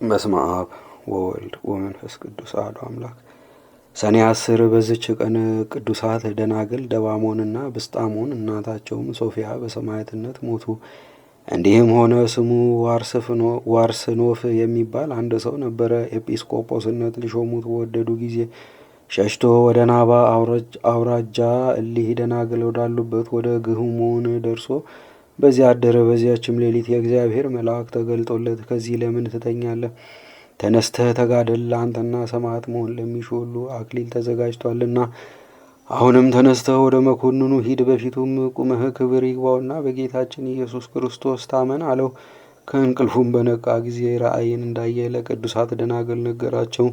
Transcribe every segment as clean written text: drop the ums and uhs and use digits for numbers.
በስመ አብ ወወልድ ወመንፈስ ቅዱስ አሐዱ አምላክ። ሰኔ 10 በዚች ቀን ቅዱሳት ደናግል ደባሞንና ብስጣሞን እናታቸውም ሶፊያ በሰማዕትነት ሞቱ። እንዲህም ሆነ፣ ስሙ ዋርስኖፍ የሚባል አንድ ሰው ነበረ። ኤጲስቆጶስነት ሊሾሙት በወደዱ ጊዜ ሸሽቶ ወደ ናባ አውራጃ እሊህ ደናግል ወዳሉበት ወደ ግህሞን ደርሶ በዚያ አደረ። በዚያችም ሌሊት የእግዚአብሔር መልአክ ተገልጦለት ከዚህ ለምን ትተኛለህ? ተነስተህ ተጋደል፣ ለአንተና ሰማዕት መሆን ለሚሹ ሁሉ አክሊል ተዘጋጅቷልና። አሁንም ተነስተህ ወደ መኮንኑ ሂድ፣ በፊቱም ቁመህ ክብር ይግባውና በጌታችን ኢየሱስ ክርስቶስ ታመን አለው። ከእንቅልፉም በነቃ ጊዜ ራእይን እንዳየ ለቅዱሳት ደናግል ነገራቸው።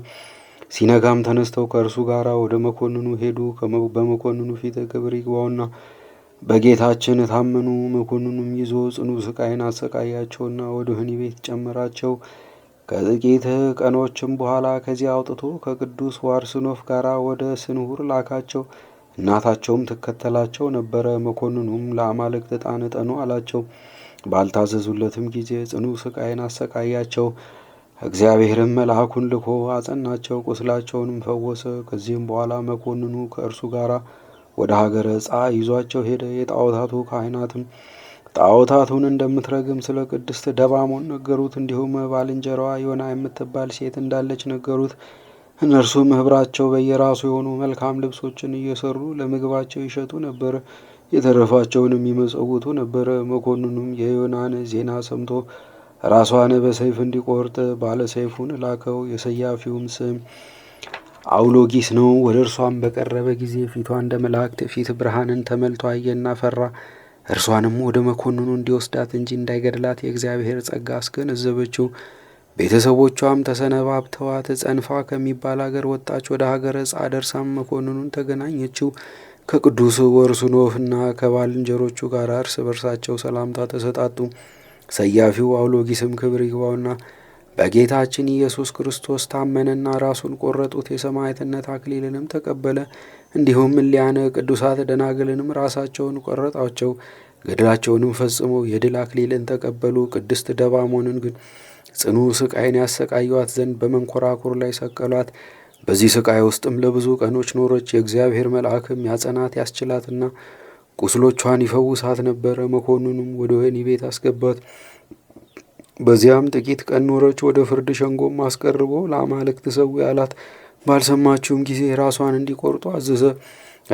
ሲነጋም ተነስተው ከእርሱ ጋር ወደ መኮንኑ ሄዱ። በመኮንኑ ፊት ክብር ይግባውና በጌታችን ታመኑ። መኮንኑም ይዞ ጽኑ ስቃይን አሰቃያቸውና ወደ ወህኒ ቤት ጨመራቸው። ከጥቂት ቀኖችም በኋላ ከዚያ አውጥቶ ከቅዱስ ዋርስኖፍ ጋር ወደ ስንሁር ላካቸው። እናታቸውም ትከተላቸው ነበረ። መኮንኑም ለአማልክት ዕጣን እጠኑ አላቸው። ባልታዘዙለትም ጊዜ ጽኑ ስቃይን አሰቃያቸው። እግዚአብሔርም መልአኩን ልኮ አጸናቸው፣ ቁስላቸውንም ፈወሰ። ከዚህም በኋላ መኮንኑ ከእርሱ ጋር ወደ ሀገረ ዕጻ ይዟቸው ሄደ። የጣዖታቱ ካህናትም ጣዖታቱን እንደምትረግም ስለ ቅድስት ደባሞን ነገሩት። እንዲሁም ባልንጀራዋ ዮና የምትባል ሴት እንዳለች ነገሩት። እነርሱም ህብራቸው በየራሱ የሆኑ መልካም ልብሶችን እየሰሩ ለምግባቸው ይሸጡ ነበር፣ የተረፋቸውንም ይመጸውቱ ነበረ። መኮንኑም የዮናን ዜና ሰምቶ ራሷን በሰይፍ እንዲቆርጥ ባለሰይፉን ላከው። የሰያፊውም ስም አውሎጊስ ነው። ወደ እርሷም በቀረበ ጊዜ ፊቷ እንደ መላእክት ፊት ብርሃንን ተመልቶ አየና ፈራ። እርሷንም ወደ መኮንኑ እንዲወስዳት እንጂ እንዳይገድላት የእግዚአብሔር ጸጋ አስገነዘበችው። ቤተሰቦቿም ተሰነባብተዋት ጸንፋ ከሚባል አገር ወጣች። ወደ ሀገረ ዕጻ ደርሳም መኮንኑን ተገናኘችው። ከቅዱስ ወርስኖፍና ከባልንጀሮቹ ጋር እርስ በርሳቸው ሰላምታ ተሰጣጡ። ሰያፊው አውሎጊስም ክብር ይግባውና በጌታችን ኢየሱስ ክርስቶስ ታመነና ራሱን ቆረጡት። የሰማዕትነት አክሊልንም ተቀበለ። እንዲሁም እሊያነ ቅዱሳት ደናግልንም ራሳቸውን ቆረጣቸው። ገድላቸውንም ፈጽመው የድል አክሊልን ተቀበሉ። ቅድስት ደባሞንን ግን ጽኑ ስቃይን ያሰቃዩት ዘንድ በመንኮራኩር ላይ ሰቀሏት። በዚህ ስቃይ ውስጥም ለብዙ ቀኖች ኖረች። የእግዚአብሔር መልአክም ያጸናት ያስችላትና ቁስሎቿን ይፈውሳት ነበረ። መኮንኑም ወደ ወህኒ ቤት አስገባት። በዚያም ጥቂት ቀን ኖረች። ወደ ፍርድ ሸንጎም አስቀርቦ ለአማልክት ሰዊ አላት። ባልሰማችውም ጊዜ ራሷን እንዲቆርጡ አዘዘ።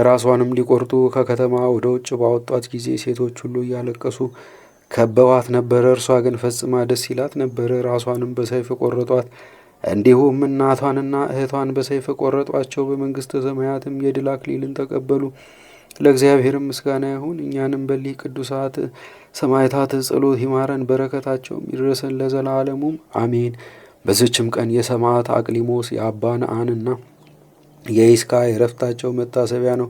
ራሷንም ሊቆርጡ ከከተማ ወደ ውጭ ባወጧት ጊዜ ሴቶች ሁሉ እያለቀሱ ከበዋት ነበረ። እርሷ ግን ፈጽማ ደስ ይላት ነበረ። ራሷንም በሰይፍ ቆረጧት። እንዲሁም እናቷንና እህቷን በሰይፍ ቆረጧቸው። በመንግሥተ ሰማያትም የድል አክሊልን ተቀበሉ። ለእግዚአብሔርም ምስጋና ይሁን። እኛንም በሊህ ቅዱሳት ሰማዕታት ጸሎት ይማረን፣ በረከታቸውም ይድረሰን ለዘላለሙም አሜን። በዚችም ቀን የሰማዕት አቅሊሞስ የአባ ነአንና የይስካ የዕረፍታቸው መታሰቢያ ነው።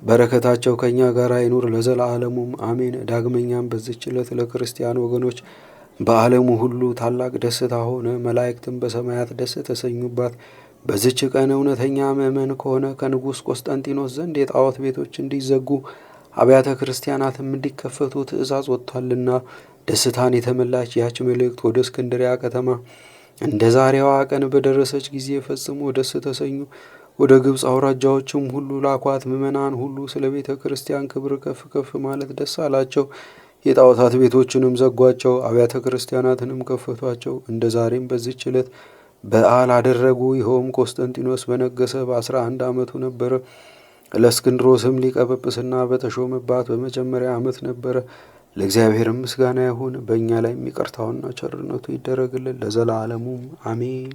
በረከታቸው ከእኛ ጋር ይኑር ለዘላለሙም አሜን። ዳግመኛም በዚች ዕለት ለክርስቲያን ወገኖች በዓለሙ ሁሉ ታላቅ ደስታ ሆነ። መላእክትም በሰማያት ደስ ተሰኙባት። በዚች ቀን እውነተኛ ምእመን ከሆነ ከንጉሥ ቆስጠንጢኖስ ዘንድ የጣዖት ቤቶች እንዲዘጉ አብያተ ክርስቲያናትም እንዲከፈቱ ትእዛዝ ወጥቷልና ደስታን የተመላች ያች መልእክት ወደ እስክንድሪያ ከተማ እንደ ዛሬዋ ቀን በደረሰች ጊዜ ፈጽሞ ደስ ተሰኙ። ወደ ግብፅ አውራጃዎችም ሁሉ ላኳት። ምእመናን ሁሉ ስለ ቤተ ክርስቲያን ክብር ከፍ ከፍ ማለት ደስ አላቸው። የጣዖታት ቤቶችንም ዘጓቸው፣ አብያተ ክርስቲያናትንም ከፈቷቸው። እንደ ዛሬም በዚች ዕለት በዓል አደረጉ። ይኸውም ቆስጠንጢኖስ በነገሰ በ11 ዓመቱ ነበረ። ለእስክንድሮስም ሊቀ ጵጵስና በተሾመባት በመጀመሪያ ዓመት ነበረ። ለእግዚአብሔርም ምስጋና ይሁን፣ በእኛ ላይ ይቅርታውና ቸርነቱ ይደረግልን ለዘላለሙም አሜን።